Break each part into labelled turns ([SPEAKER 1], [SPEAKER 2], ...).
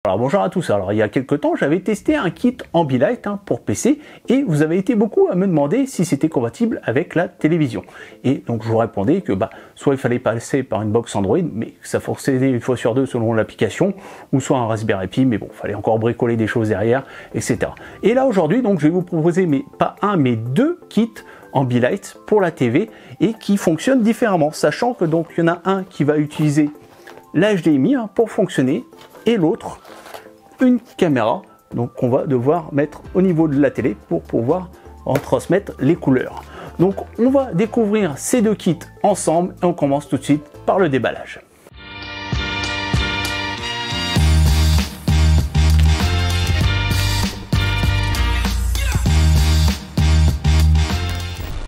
[SPEAKER 1] Alors bonjour à tous, alors il y a quelques temps j'avais testé un kit Ambilight pour PC et vous avez été beaucoup à me demander si c'était compatible avec la télévision. Et donc je vous répondais que soit il fallait passer par une box Android, mais que ça fonctionnait une fois sur deux selon l'application, ou soit un Raspberry Pi, mais bon, il fallait encore bricoler des choses derrière, etc. Et là aujourd'hui donc je vais vous proposer pas un mais deux kits Ambilight pour la TV et qui fonctionnent différemment, sachant que donc il y en a un qui va utiliser l'HDMI pour fonctionner et l'autre une caméra donc qu'on va devoir mettre au niveau de la télé pour pouvoir en transmettre les couleurs. Donc on va découvrir ces deux kits ensemble et on commence tout de suite par le déballage.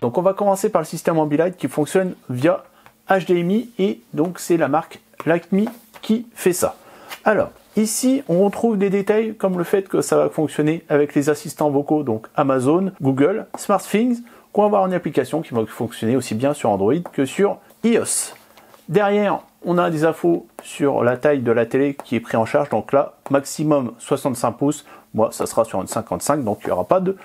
[SPEAKER 1] Donc on va commencer par le système Ambilight qui fonctionne via HDMI et donc c'est la marque Lakme qui fait ça. Alors ici on retrouve des détails comme le fait que ça va fonctionner avec les assistants vocaux, donc Amazon, Google, SmartThings, qu'on va avoir une application qui va fonctionner aussi bien sur Android que sur iOS. Derrière on a des infos sur la taille de la télé qui est pris en charge, donc là maximum 65 pouces, moi ça sera sur une 55 donc il n'y aura pas de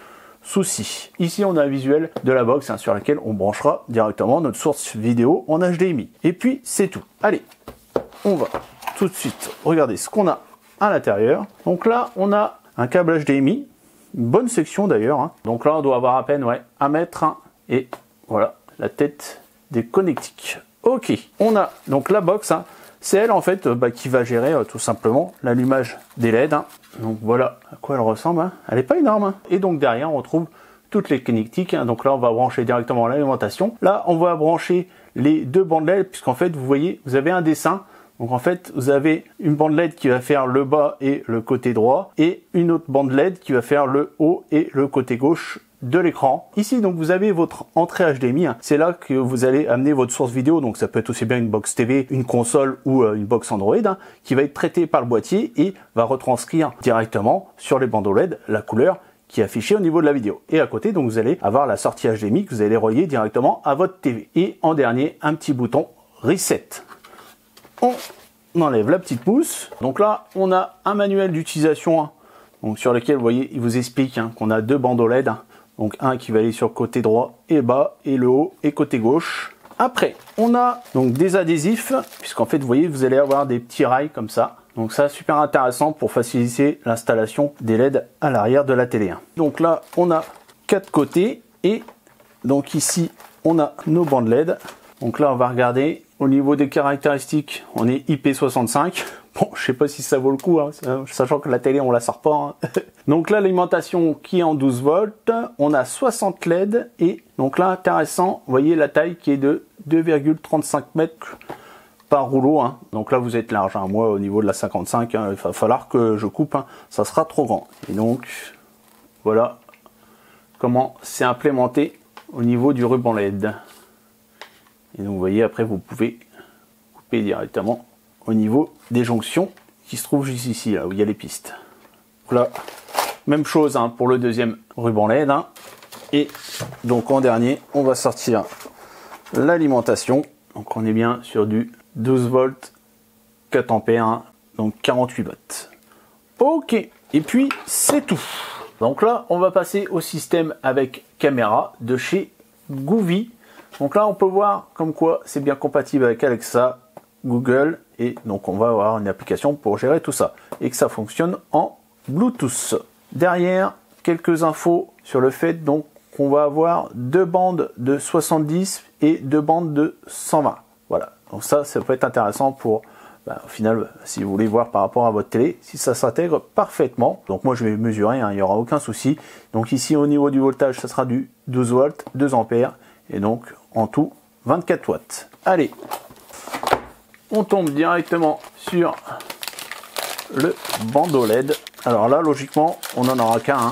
[SPEAKER 1] souci. Ici on a un visuel de la box sur laquelle on branchera directement notre source vidéo en HDMI. Et puis c'est tout. Allez, on va tout de suite regarder ce qu'on a à l'intérieur. Donc là on a un câble HDMI, une bonne section d'ailleurs. Donc là on doit avoir à peine 1 mètre et voilà la tête des connectiques. Ok, on a donc la box, c'est elle en fait qui va gérer tout simplement l'allumage des LED. Donc voilà à quoi elle ressemble, elle n'est pas énorme. Et donc derrière on retrouve toutes les connectiques, donc là on va brancher directement l'alimentation. Là on va brancher les deux bandes LED puisqu'en fait vous voyez vous avez un dessin. Donc en fait, vous avez une bande LED qui va faire le bas et le côté droit et une autre bande LED qui va faire le haut et le côté gauche de l'écran. Ici donc vous avez votre entrée HDMI, c'est là que vous allez amener votre source vidéo, donc ça peut être aussi bien une box TV, une console ou une box Android qui va être traitée par le boîtier et va retranscrire directement sur les bandeaux LED la couleur qui est affichée au niveau de la vidéo. Et à côté donc vous allez avoir la sortie HDMI que vous allez relier directement à votre TV. Et en dernier un petit bouton Reset. On enlève la petite mousse. Donc là, on a un manuel d'utilisation donc sur lequel, vous voyez, il vous explique qu'on a deux bandeaux LED. Donc un qui va aller sur le côté droit et bas, et le haut et côté gauche. Après, on a donc des adhésifs, puisqu'en fait, vous voyez, vous allez avoir des petits rails comme ça. Donc ça, super intéressant pour faciliter l'installation des LED à l'arrière de la télé. Donc là, on a 4 côtés et donc ici, on a nos bandes LED. Donc là, on va regarder. Au niveau des caractéristiques, on est IP65. Bon, je sais pas si ça vaut le coup, sachant que la télé, on la sort pas. Donc là, l'alimentation qui est en 12 volts. On a 60 LED. Et donc là, intéressant, vous voyez la taille qui est de 2,35 mètres par rouleau. Donc là, vous êtes large. Moi, au niveau de la 55, il va falloir que je coupe. Ça sera trop grand. Et donc, voilà comment c'est implémenté au niveau du ruban LED. Et donc vous voyez, après vous pouvez couper directement au niveau des jonctions qui se trouvent juste ici, là où il y a les pistes. Donc là, même chose pour le deuxième ruban LED. Et donc en dernier, on va sortir l'alimentation. Donc on est bien sur du 12 volts, 4 ampères, donc 48 watts. Ok, et puis c'est tout. Donc là, on va passer au système avec caméra de chez Govee. Donc là, on peut voir comme quoi c'est bien compatible avec Alexa, Google, et donc on va avoir une application pour gérer tout ça, et que ça fonctionne en Bluetooth. Derrière, quelques infos sur le fait donc qu'on va avoir deux bandes de 70 et deux bandes de 120. Voilà, donc ça peut être intéressant pour, au final, si vous voulez voir par rapport à votre télé, si ça s'intègre parfaitement. Donc moi, je vais mesurer, il n'y aura aucun souci. Donc ici, au niveau du voltage, ça sera du 12 volts, 2 ampères, et donc en tout 24 watts. Allez, on tombe directement sur le bandeau LED. Alors là, logiquement, on n'en aura qu'un.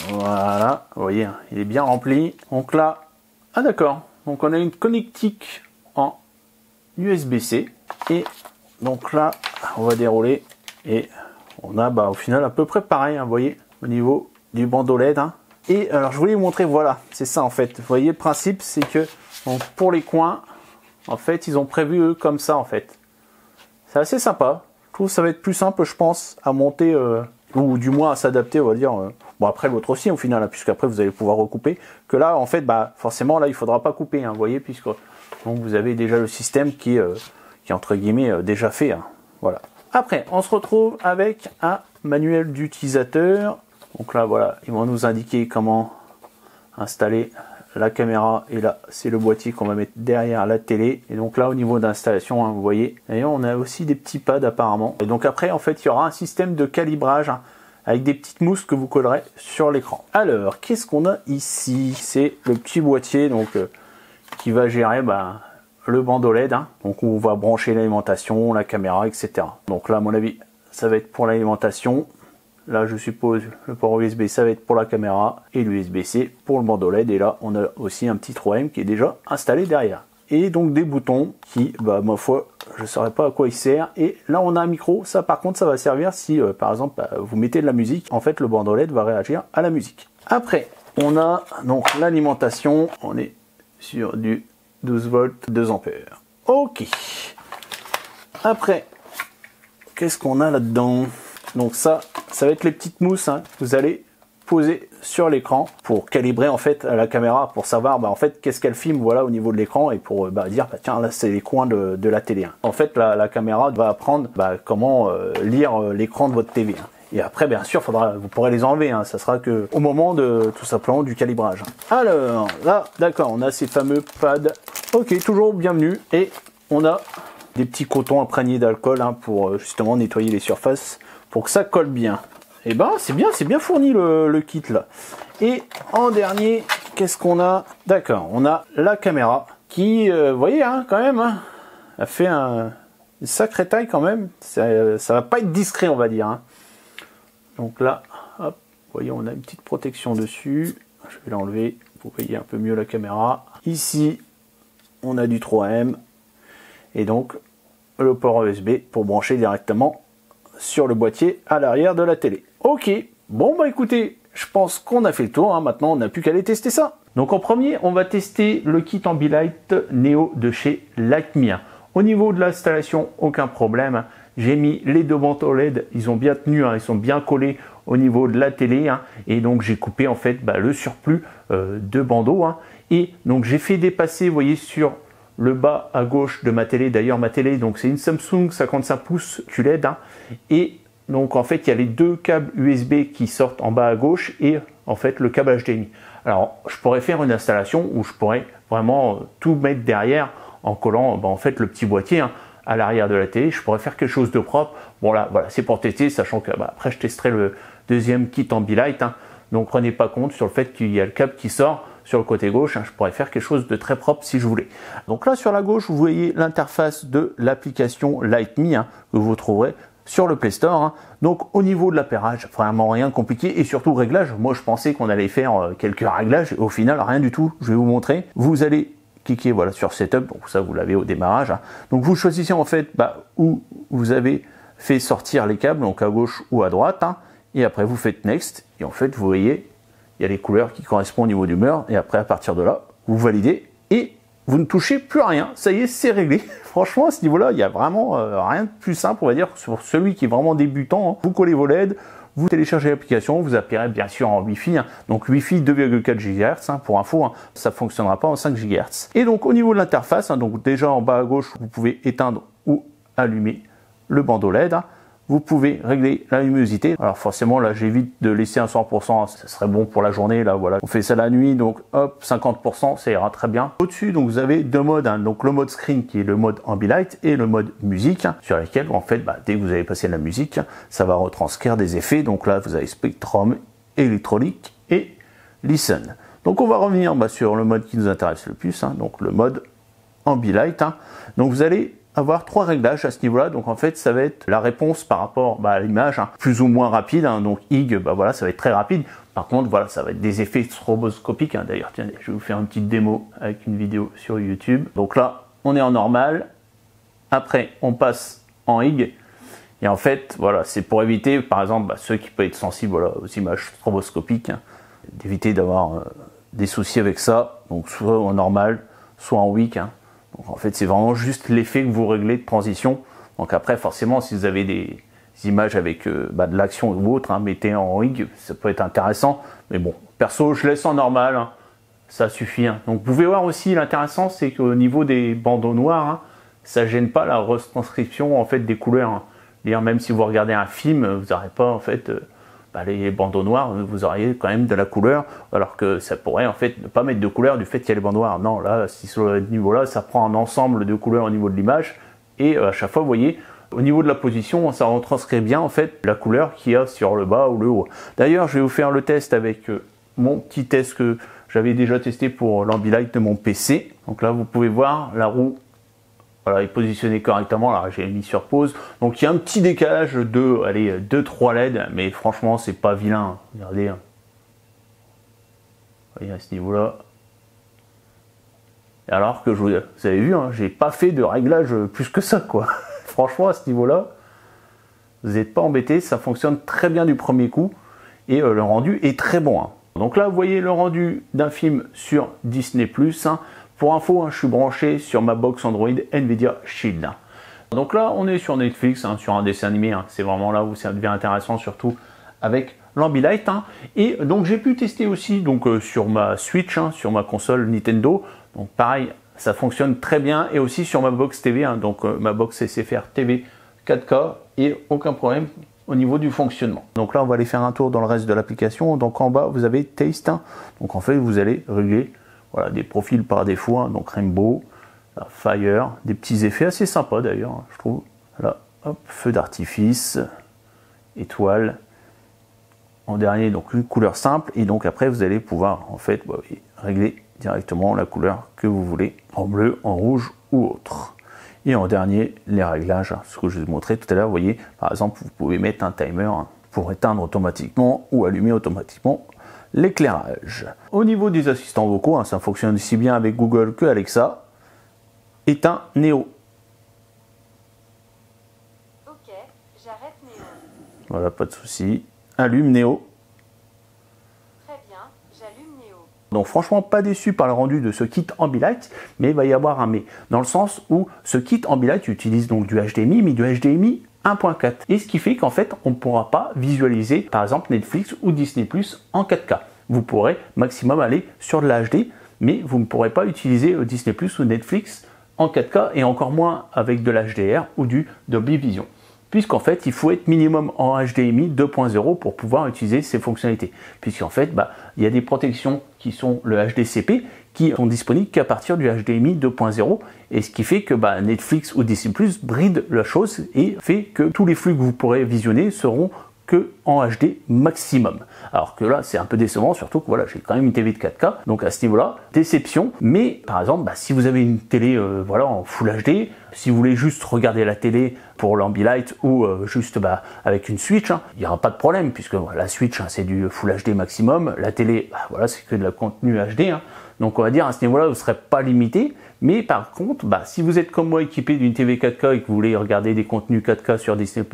[SPEAKER 1] Voilà, vous voyez, il est bien rempli. Donc là, d'accord. Donc on a une connectique en USB-C. Et donc là, on va dérouler. Et on a au final à peu près pareil, vous voyez, au niveau du bandeau LED. Et alors je voulais vous montrer, voilà, c'est ça en fait. Vous voyez, le principe c'est que donc, pour les coins, en fait, ils ont prévu eux comme ça en fait. C'est assez sympa. Je trouve que ça va être plus simple, je pense, à monter, ou du moins à s'adapter, on va dire. Bon, après l'autre aussi, au final, hein, puisqu'après vous allez pouvoir recouper. Que là, en fait, bah, forcément, là, il faudra pas couper, hein, vous voyez, puisque donc, vous avez déjà le système qui est entre guillemets, déjà fait. Hein, voilà. Après, on se retrouve avec un manuel d'utilisateur. Donc là, voilà, ils vont nous indiquer comment installer la caméra, et là c'est le boîtier qu'on va mettre derrière la télé. Et donc là au niveau d'installation, hein, vous voyez, d'ailleurs on a aussi des petits pads apparemment. Et donc après en fait il y aura un système de calibrage, hein, avec des petites mousses que vous collerez sur l'écran. Alors qu'est-ce qu'on a ici? C'est le petit boîtier donc qui va gérer le bandeau LED, hein, donc on va brancher l'alimentation, la caméra, etc. Donc là à mon avis ça va être pour l'alimentation. Là, je suppose, le port USB, ça va être pour la caméra et l'USB-C pour le bandeau LED. Et là, on a aussi un petit 3M qui est déjà installé derrière. Et donc des boutons qui, ma foi, je ne saurais pas à quoi ils servent. Et là, on a un micro. Ça, par contre, ça va servir si, par exemple, vous mettez de la musique. En fait, le bandeau LED va réagir à la musique. Après, on a donc l'alimentation. On est sur du 12 volts, 2 ampères. Ok. Après, qu'est-ce qu'on a là-dedans? Donc ça va être les petites mousses, hein, que vous allez poser sur l'écran pour calibrer en fait la caméra, pour savoir en fait qu'est-ce qu'elle filme, voilà, au niveau de l'écran, et pour dire tiens là c'est les coins de la télé. Hein. En fait la caméra va apprendre comment lire l'écran de votre TV. Hein. Et après bien sûr vous pourrez les enlever, hein, ça sera que au moment de tout simplement du calibrage. Hein. Alors là d'accord, on a ces fameux pads. Ok, toujours bienvenue, et on a des petits cotons imprégnés d'alcool, hein, pour justement nettoyer les surfaces, pour que ça colle bien. Et c'est bien fourni le kit là. Et en dernier, qu'est-ce qu'on a? D'accord, on a la caméra qui, vous voyez, hein, quand même, hein, a fait une sacrée taille quand même. Ça va pas être discret, on va dire. Hein. Donc là, hop, vous voyez, on a une petite protection dessus. Je vais l'enlever pour voyez un peu mieux la caméra. Ici, on a du 3M. Et donc, le port USB pour brancher directement sur le boîtier à l'arrière de la télé. Ok, bon écoutez, je pense qu'on a fait le tour, hein. Maintenant on n'a plus qu'à aller tester ça. Donc en premier, on va tester le kit Ambilight Neo de chez Lightme. Au niveau de l'installation, aucun problème. J'ai mis les deux bandeaux LED, ils ont bien tenu, hein, ils sont bien collés au niveau de la télé, hein, et donc j'ai coupé en fait le surplus de bandeaux, hein, et donc j'ai fait dépasser, vous voyez, sur le bas à gauche de ma télé. D'ailleurs ma télé donc c'est une Samsung 55 pouces QLED, hein, et donc en fait il y a les deux câbles USB qui sortent en bas à gauche et en fait le câble HDMI. Alors je pourrais faire une installation où je pourrais vraiment tout mettre derrière en collant en fait le petit boîtier, hein, à l'arrière de la télé. Je pourrais faire quelque chose de propre. Bon là voilà, c'est pour tester, sachant que après je testerai le deuxième kit Ambilight, hein, donc prenez pas compte sur le fait qu'il y a le câble qui sort sur le côté gauche, hein, je pourrais faire quelque chose de très propre si je voulais. Donc là sur la gauche, vous voyez l'interface de l'application Lightme, hein, que vous trouverez sur le Play Store. Hein. Donc au niveau de l'appairage, vraiment rien de compliqué, et surtout réglage. Moi je pensais qu'on allait faire quelques réglages, et au final rien du tout. Je vais vous montrer. Vous allez cliquer voilà sur Setup, donc ça vous l'avez au démarrage. Hein. Donc vous choisissez en fait où vous avez fait sortir les câbles, donc à gauche ou à droite, hein, et après vous faites Next, et en fait vous voyez il y a les couleurs qui correspondent au niveau d'humeur, et après à partir de là, vous validez et vous ne touchez plus à rien. Ça y est, c'est réglé. Franchement, à ce niveau-là, il n'y a vraiment rien de plus simple, on va dire, sur celui qui est vraiment débutant. Hein. Vous collez vos LED, vous téléchargez l'application, vous appellerez bien sûr en Wi-Fi, hein. Donc Wi-Fi 2,4 GHz, hein, pour info, hein. Ça ne fonctionnera pas en 5 GHz. Et donc au niveau de l'interface, hein, donc déjà en bas à gauche, vous pouvez éteindre ou allumer le bandeau LED. Hein. Vous pouvez régler la luminosité. Alors forcément là j'évite de laisser un 100%, ça serait bon pour la journée, là voilà. On fait ça la nuit, donc hop, 50%, ça ira très bien. Au-dessus, donc vous avez deux modes, hein. Donc le mode screen qui est le mode Ambilight et le mode musique, hein, sur lesquels en fait dès que vous avez passé la musique, ça va retranscrire des effets. Donc là vous avez Spectrum, Electronic et Listen. Donc on va revenir sur le mode qui nous intéresse le plus, hein, donc le mode Ambilight. Hein. Donc vous allez avoir trois réglages à ce niveau-là. Donc en fait, ça va être la réponse par rapport à l'image, hein, plus ou moins rapide. Hein. Donc IG, voilà, ça va être très rapide. Par contre, voilà, ça va être des effets stroboscopiques. Hein. D'ailleurs, tiens, je vais vous faire une petite démo avec une vidéo sur YouTube. Donc là, on est en normal. Après, on passe en IG. Et en fait, voilà, c'est pour éviter, par exemple, ceux qui peuvent être sensibles aux images stroboscopiques, hein, d'éviter d'avoir des soucis avec ça. Donc soit en normal, soit en weak. Hein. Donc en fait, c'est vraiment juste l'effet que vous réglez de transition Donc après, forcément, si vous avez des images avec de l'action ou autre, hein, mettez en rig, ça peut être intéressant. Mais bon, perso, je laisse en normal, hein, ça suffit. Hein. Donc vous pouvez voir aussi, l'intéressant, c'est qu'au niveau des bandeaux noirs, hein, ça gêne pas la retranscription en fait des couleurs. Hein. Même si vous regardez un film, vous n'aurez pas en fait les bandeaux noirs, vous auriez quand même de la couleur, alors que ça pourrait en fait ne pas mettre de couleur du fait qu'il y a les bandeaux noirs. Non, là, si sur ce niveau-là, ça prend un ensemble de couleurs au niveau de l'image, et à chaque fois, vous voyez, au niveau de la position, ça retranscrit bien en fait la couleur qu'il y a sur le bas ou le haut. D'ailleurs, je vais vous faire le test avec mon petit test que j'avais déjà testé pour l'Ambilight de mon PC. Donc là, vous pouvez voir la roue. Voilà, est positionné correctement, là j'ai mis sur pause. Donc il y a un petit décalage de 2-3 LED, mais franchement c'est pas vilain. Regardez. Vous voyez à ce niveau-là. Alors que vous avez vu, hein, j'ai pas fait de réglage plus que ça, quoi. Franchement à ce niveau-là, vous n'êtes pas embêté, ça fonctionne très bien du premier coup. Et le rendu est très bon. Hein. Donc là vous voyez le rendu d'un film sur Disney+. Hein. Pour info, hein, je suis branché sur ma box Android Nvidia Shield. Donc là, on est sur Netflix, hein, sur un dessin animé. Hein. C'est vraiment là où ça devient intéressant, surtout avec l'Ambilight. Hein. Et donc j'ai pu tester aussi donc, sur ma Switch, hein, sur ma console Nintendo. Donc pareil, ça fonctionne très bien. Et aussi sur ma box TV, hein, donc ma box SFR TV 4K. Et aucun problème au niveau du fonctionnement. Donc là, on va aller faire un tour dans le reste de l'application. Donc en bas, vous avez Taste. Hein. Donc en fait, vous allez régler voilà, des profils par défaut, hein, donc Rainbow, Fire, des petits effets assez sympas d'ailleurs, hein, je trouve. Là, hop, feu d'artifice, étoile. En dernier, donc une couleur simple, et donc après vous allez pouvoir en fait régler directement la couleur que vous voulez, en bleu, en rouge ou autre. Et en dernier, les réglages, hein, ce que je vous ai montré tout à l'heure, vous voyez, par exemple, vous pouvez mettre un timer hein, pour éteindre automatiquement ou allumer automatiquement l'éclairage. Au niveau des assistants vocaux, hein, ça fonctionne aussi bien avec Google que Alexa. Éteins Néo.
[SPEAKER 2] Ok, j'arrête Néo.
[SPEAKER 1] Voilà, pas de souci. Allume Néo.
[SPEAKER 2] Très bien, j'allume Néo.
[SPEAKER 1] Donc franchement, pas déçu par le rendu de ce kit Ambilight, mais il va y avoir un mais. Dans le sens où ce kit Ambilight utilise donc du HDMI, mais du HDMI 1.4. Et ce qui fait qu'en fait, on ne pourra pas visualiser, par exemple, Netflix ou Disney+ en 4K. Vous pourrez maximum aller sur de la HD, mais vous ne pourrez pas utiliser Disney+ ou Netflix en 4K et encore moins avec de l'HDR ou du Dolby Vision. Puisqu'en fait, il faut être minimum en HDMI 2.0 pour pouvoir utiliser ces fonctionnalités. Puisqu'en fait, il y a des protections qui sont le HDCP qui sont disponibles qu'à partir du HDMI 2.0, et ce qui fait que Netflix ou Disney+ bride la chose et fait que tous les flux que vous pourrez visionner seront que en HD maximum. Alors que là, c'est un peu décevant, surtout que voilà, j'ai quand même une TV de 4K, donc à ce niveau-là, déception. Mais par exemple, si vous avez une télé voilà, en Full HD, si vous voulez juste regarder la télé pour l'Ambilight ou juste avec une Switch, hein, il n'y aura pas de problème, puisque la Switch, hein, c'est du Full HD maximum, la télé, voilà, c'est que de la contenu HD, hein. Donc on va dire à ce niveau-là, vous ne serez pas limité. Mais par contre, si vous êtes comme moi équipé d'une TV 4K et que vous voulez regarder des contenus 4K sur Disney+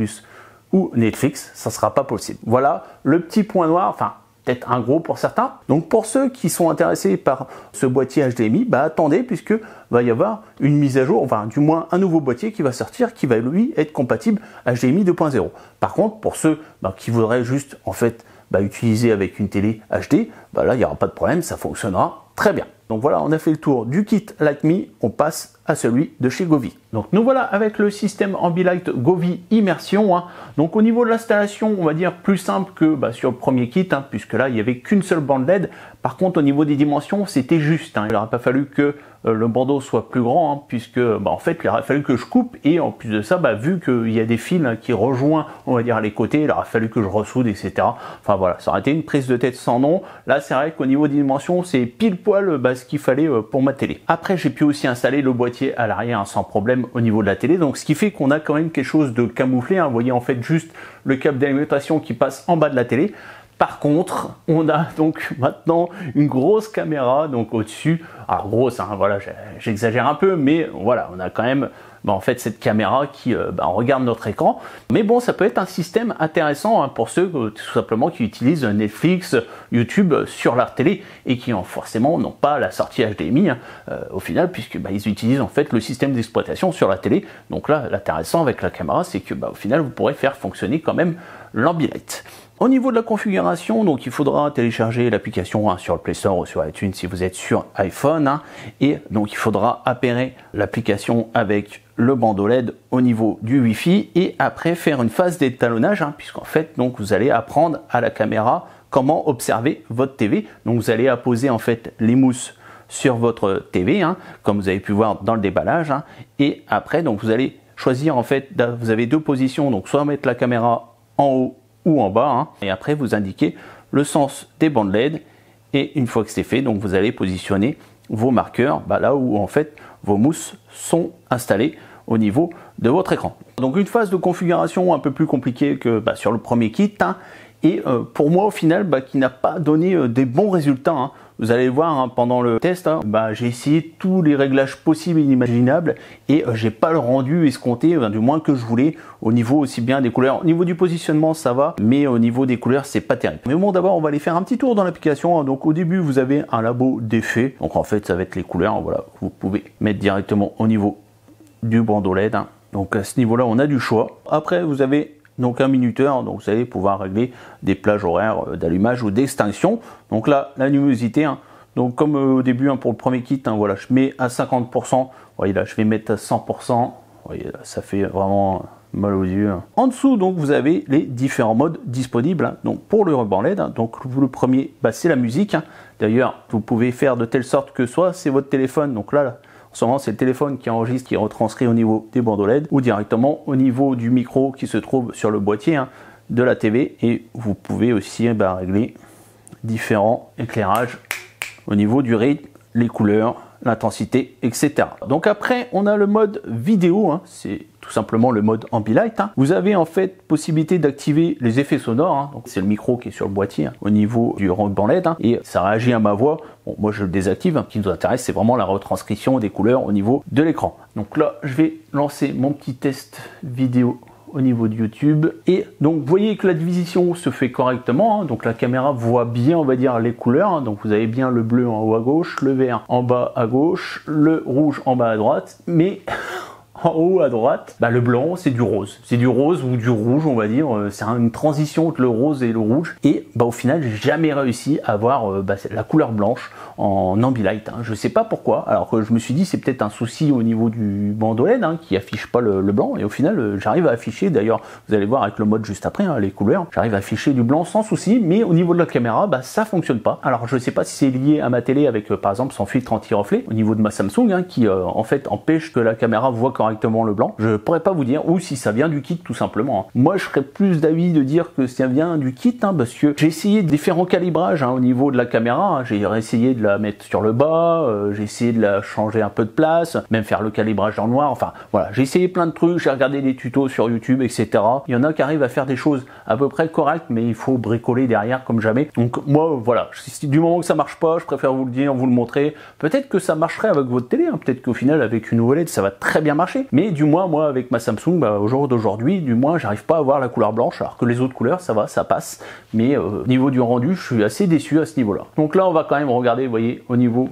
[SPEAKER 1] ou Netflix, ça ne sera pas possible. Voilà le petit point noir, enfin peut-être un gros pour certains. Donc pour ceux qui sont intéressés par ce boîtier HDMI, attendez, puisque va y avoir une mise à jour, enfin du moins un nouveau boîtier qui va sortir, qui va lui être compatible HDMI 2.0. Par contre, pour ceux qui voudraient juste en fait utiliser avec une télé HD, là il n'y aura pas de problème, ça fonctionnera très bien. Donc voilà, on a fait le tour du kit Lightme, on passe à celui de chez Govee. Donc nous voilà avec le système Ambilight Govee Immersion. Hein. Donc au niveau de l'installation, on va dire plus simple que sur le premier kit, hein, puisque là il n'y avait qu'une seule bande LED. Par contre au niveau des dimensions, c'était juste. Hein. Il n'aurait pas fallu que le bandeau soit plus grand, hein, puisque en fait il aurait fallu que je coupe, et en plus de ça, vu qu'il y a des fils qui rejoignent, on va dire, les côtés, il aurait fallu que je ressoude, etc. Enfin voilà, ça aurait été une prise de tête sans nom. Là c'est vrai qu'au niveau des dimensions, c'est pile poil ce qu'il fallait pour ma télé. Après j'ai pu aussi installer le boîtier à l'arrière, hein, sans problème au niveau de la télé, donc ce qui fait qu'on a quand même quelque chose de camouflé, hein. Vous voyez en fait juste le câble d'alimentation qui passe en bas de la télé. Par contre, on a donc maintenant une grosse caméra donc au-dessus. Alors grosse, hein, voilà, j'exagère un peu, mais voilà, on a quand même en fait cette caméra qui regarde notre écran. Mais bon, ça peut être un système intéressant hein, pour ceux tout simplement qui utilisent Netflix, YouTube sur leur télé et qui forcément n'ont pas la sortie HDMI hein, au final, puisque ils utilisent en fait le système d'exploitation sur la télé. Donc là, l'intéressant avec la caméra, c'est que au final, vous pourrez faire fonctionner quand même l'Ambilight. Au niveau de la configuration, donc il faudra télécharger l'application hein, sur le Play Store ou sur iTunes si vous êtes sur iPhone. Hein, et donc il faudra appairer l'application avec le bandeau LED au niveau du Wi-Fi et après faire une phase d'étalonnage, hein, puisqu'en fait donc vous allez apprendre à la caméra comment observer votre TV. Donc vous allez apposer en fait les mousses sur votre TV, hein, comme vous avez pu voir dans le déballage. Hein, et après donc vous allez choisir en fait, vous avez deux positions, donc soit mettre la caméra en haut ou en bas, hein, et après vous indiquez le sens des bandes LED et une fois que c'est fait, donc vous allez positionner vos marqueurs là où en fait vos mousses sont installées au niveau de votre écran. Donc une phase de configuration un peu plus compliquée que sur le premier kit hein, et pour moi au final qui n'a pas donné des bons résultats. Hein. Vous allez voir hein, pendant le test, hein, j'ai essayé tous les réglages possibles et inimaginables et j'ai pas le rendu escompté, du moins que je voulais, au niveau aussi bien des couleurs. Au niveau du positionnement, ça va, mais au niveau des couleurs, c'est pas terrible. Mais bon, d'abord, on va aller faire un petit tour dans l'application. Donc au début, vous avez un labo d'effets. Donc en fait, ça va être les couleurs, hein, voilà, que vous pouvez mettre directement au niveau du bandeau LED. Hein. Donc à ce niveau-là, on a du choix. Après, vous avez donc un minuteur, donc vous allez pouvoir régler des plages horaires d'allumage ou d'extinction. Donc là, la luminosité, hein, donc comme au début hein, pour le premier kit, hein, voilà, je mets à 50%. Vous voyez là, je vais mettre à 100%. Vous voyez là, ça fait vraiment mal aux yeux. Hein. En dessous, donc vous avez les différents modes disponibles. Hein. Donc pour le ruban LED, hein, donc le premier, c'est la musique. Hein. D'ailleurs, vous pouvez faire de telle sorte que soit c'est votre téléphone, donc là en ce moment, c'est le téléphone qui enregistre, qui retranscrit au niveau des bandeaux LED ou directement au niveau du micro qui se trouve sur le boîtier hein, de la TV. Et vous pouvez aussi régler différents éclairages au niveau du rythme, les couleurs, l'intensité, etc. Donc après, on a le mode vidéo, hein, c'est tout simplement le mode Ambilight. Hein. Vous avez en fait possibilité d'activer les effets sonores, hein. Donc c'est le micro qui est sur le boîtier hein, au niveau du ruban LED hein, et ça réagit à ma voix. Bon, moi je le désactive, hein. Ce qui nous intéresse c'est vraiment la retranscription des couleurs au niveau de l'écran. Donc là, je vais lancer mon petit test vidéo au niveau de YouTube et donc vous voyez que la division se fait correctement hein. Donc la caméra voit bien on va dire les couleurs hein. Donc vous avez bien le bleu en haut à gauche, le vert en bas à gauche, le rouge en bas à droite, mais en haut à droite, le blanc c'est du rose. C'est du rose ou du rouge on va dire, c'est une transition entre le rose et le rouge. Et au final j'ai jamais réussi à avoir la couleur blanche en Ambilight. Hein. Je sais pas pourquoi, alors que je me suis dit c'est peut-être un souci au niveau du bandeau LED hein, qui affiche pas le blanc. Et au final j'arrive à afficher, d'ailleurs vous allez voir avec le mode juste après, hein, les couleurs, j'arrive à afficher du blanc sans souci, mais au niveau de la caméra ça fonctionne pas. Alors je sais pas si c'est lié à ma télé avec par exemple son filtre anti-reflet au niveau de ma Samsung hein, qui en fait empêche que la caméra voit correctement le blanc. Je pourrais pas vous dire, ou si ça vient du kit tout simplement. Hein. Moi je serais plus d'avis de dire que ça vient du kit hein, parce que j'ai essayé différents calibrages hein, au niveau de la caméra. Hein. J'ai essayé de la mettre sur le bas, j'ai essayé de la changer un peu de place, même faire le calibrage dans le noir. Enfin voilà, j'ai essayé plein de trucs, j'ai regardé des tutos sur YouTube, etc. Il y en a qui arrivent à faire des choses à peu près correctes, mais il faut bricoler derrière comme jamais. Donc moi voilà, du moment que ça marche pas, je préfère vous le dire, vous le montrer. Peut-être que ça marcherait avec votre télé, hein. Peut-être qu'au final avec une OLED ça va très bien marcher. Mais du moins moi avec ma Samsung au jour d'aujourd'hui, du moins j'arrive pas à avoir la couleur blanche, alors que les autres couleurs ça va, ça passe. Mais au niveau du rendu, je suis assez déçu à ce niveau là. Donc là on va quand même regarder, vous voyez, au niveau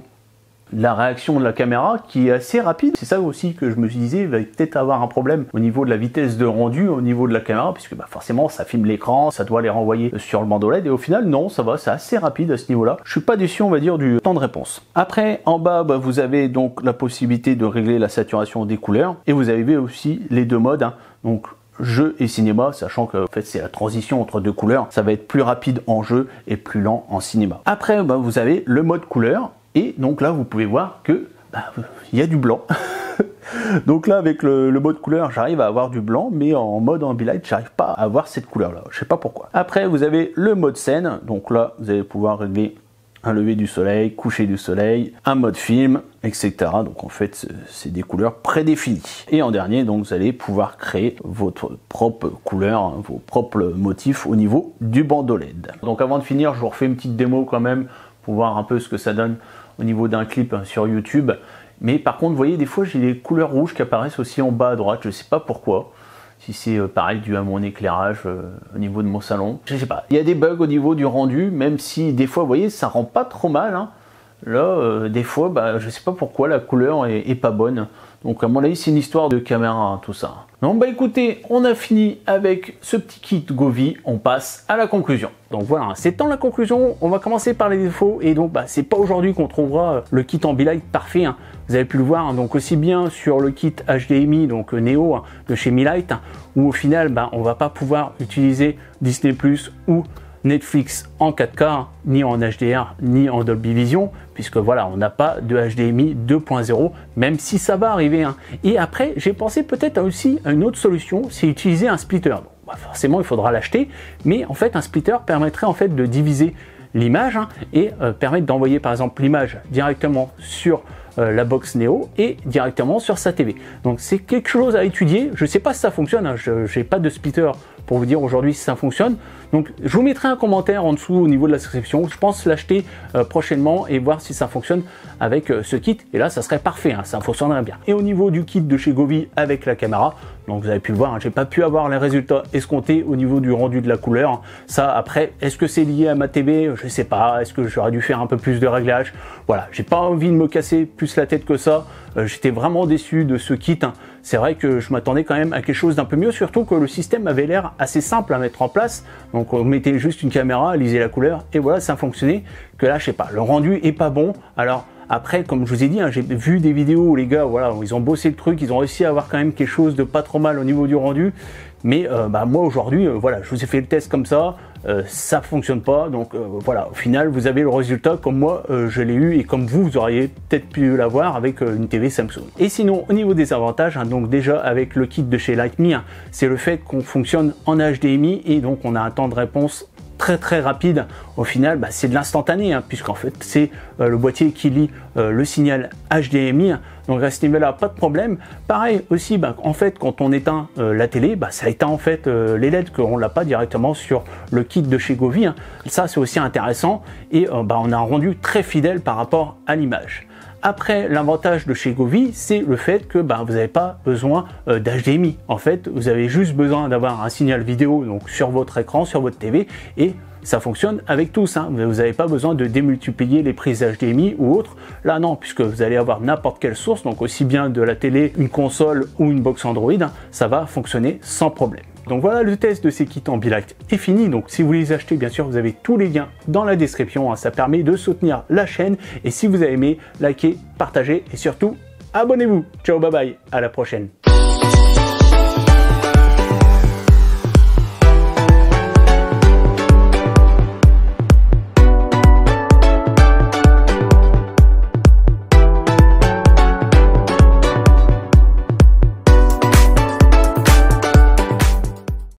[SPEAKER 1] de la réaction de la caméra qui est assez rapide. C'est ça aussi que je me disais, il va peut-être avoir un problème au niveau de la vitesse de rendu au niveau de la caméra, puisque forcément ça filme l'écran, ça doit les renvoyer sur le bandeau LED, et au final non, ça va, c'est assez rapide à ce niveau là. Je suis pas déçu on va dire du temps de réponse. Après en bas vous avez donc la possibilité de régler la saturation des couleurs, et vous avez aussi les deux modes hein. Donc jeu et cinéma, sachant que en fait c'est la transition entre deux couleurs, ça va être plus rapide en jeu et plus lent en cinéma. Après vous avez le mode couleur, et donc là vous pouvez voir que il y a du blanc. Donc là avec le mode couleur j'arrive à avoir du blanc, mais en mode Ambilight j'arrive pas à avoir cette couleur là, je sais pas pourquoi. Après vous avez le mode scène, donc là vous allez pouvoir régler un lever du soleil, coucher du soleil, un mode film, etc. Donc en fait c'est des couleurs prédéfinies. Et en dernier donc vous allez pouvoir créer votre propre couleur, hein, vos propres motifs au niveau du bandeau LED. Donc avant de finir je vous refais une petite démo quand même pour voir un peu ce que ça donne au niveau d'un clip sur YouTube. Mais par contre, vous voyez, des fois, j'ai les couleurs rouges qui apparaissent aussi en bas à droite. Je ne sais pas pourquoi. Si c'est pareil dû à mon éclairage au niveau de mon salon. Je sais pas. Il y a des bugs au niveau du rendu, même si des fois, vous voyez, ça rend pas trop mal. Hein. Là, des fois, bah, je sais pas pourquoi la couleur est pas bonne. Donc à mon avis, c'est une histoire de caméra, hein, tout ça. Donc bah écoutez, on a fini avec ce petit kit Govee, on passe à la conclusion. Donc voilà, c'est temps la conclusion, on va commencer par les défauts, et donc bah, c'est pas aujourd'hui qu'on trouvera le kit Ambilight parfait, hein. Vous avez pu le voir, hein, donc aussi bien sur le kit HDMI, donc Neo, hein, de chez Milight, hein, où au final, bah, on va pas pouvoir utiliser Disney+, ou Netflix en 4K, ni en HDR, ni en Dolby Vision, puisque voilà, on n'a pas de HDMI 2.0, même si ça va arriver. Hein. Et après, j'ai pensé peut-être aussi à une autre solution, c'est utiliser un splitter. Bon, bah forcément, il faudra l'acheter, mais en fait, un splitter permettrait en fait de diviser l'image, hein, et permettre d'envoyer par exemple l'image directement sur la box Neo et directement sur sa TV. Donc c'est quelque chose à étudier. Je ne sais pas si ça fonctionne, hein. Je n'ai pas de splitter pour vous dire aujourd'hui si ça fonctionne. Donc je vous mettrai un commentaire en dessous au niveau de la description. Je pense l'acheter prochainement et voir si ça fonctionne avec ce kit. Et là, ça serait parfait, hein, ça fonctionnerait bien. Et au niveau du kit de chez Govee avec la caméra, donc vous avez pu le voir, hein, j'ai pas pu avoir les résultats escomptés au niveau du rendu de la couleur. Ça, après, est-ce que c'est lié à ma TV? Je sais pas. Est-ce que j'aurais dû faire un peu plus de réglage? Voilà, j'ai pas envie de me casser plus la tête que ça. J'étais vraiment déçu de ce kit. Hein. C'est vrai que je m'attendais quand même à quelque chose d'un peu mieux, surtout que le système avait l'air assez simple à mettre en place. Donc on mettait juste une caméra, lisait la couleur et voilà, ça fonctionnait. Que là, je sais pas, le rendu est pas bon. Alors après, comme je vous ai dit, hein, j'ai vu des vidéos où les gars, voilà, ils ont bossé le truc, ils ont réussi à avoir quand même quelque chose de pas trop mal au niveau du rendu. Mais bah, moi aujourd'hui, voilà, je vous ai fait le test comme ça fonctionne pas. Donc voilà, au final, vous avez le résultat comme moi je l'ai eu et comme vous auriez peut-être pu l'avoir avec une TV Samsung. Et sinon, au niveau des avantages, hein, donc déjà avec le kit de chez Lightme, hein, c'est le fait qu'on fonctionne en HDMI et donc on a un temps de réponse très rapide. Au final, bah, c'est de l'instantané, hein, puisqu'en fait c'est le boîtier qui lit le signal HDMI. Donc à ce niveau-là, pas de problème. Pareil aussi, bah, en fait, quand on éteint la télé, bah, ça éteint en fait les LED, qu'on l'a pas directement sur le kit de chez Govee. Hein. Ça, c'est aussi intéressant et bah, on a un rendu très fidèle par rapport à l'image. Après, l'avantage de chez Govee, c'est le fait que bah, vous n'avez pas besoin d'HDMI. En fait, vous avez juste besoin d'avoir un signal vidéo donc sur votre écran, sur votre TV, et ça fonctionne avec tous. Hein. Vous n'avez pas besoin de démultiplier les prises HDMI ou autres. Là, non, puisque vous allez avoir n'importe quelle source, donc aussi bien de la télé, une console ou une box Android, hein, ça va fonctionner sans problème. Donc voilà, le test de ces kits Ambilight est fini. Donc si vous les achetez, bien sûr, vous avez tous les liens dans la description. Hein. Ça permet de soutenir la chaîne. Et si vous avez aimé, likez, partagez et surtout, abonnez-vous. Ciao, bye bye, à la prochaine.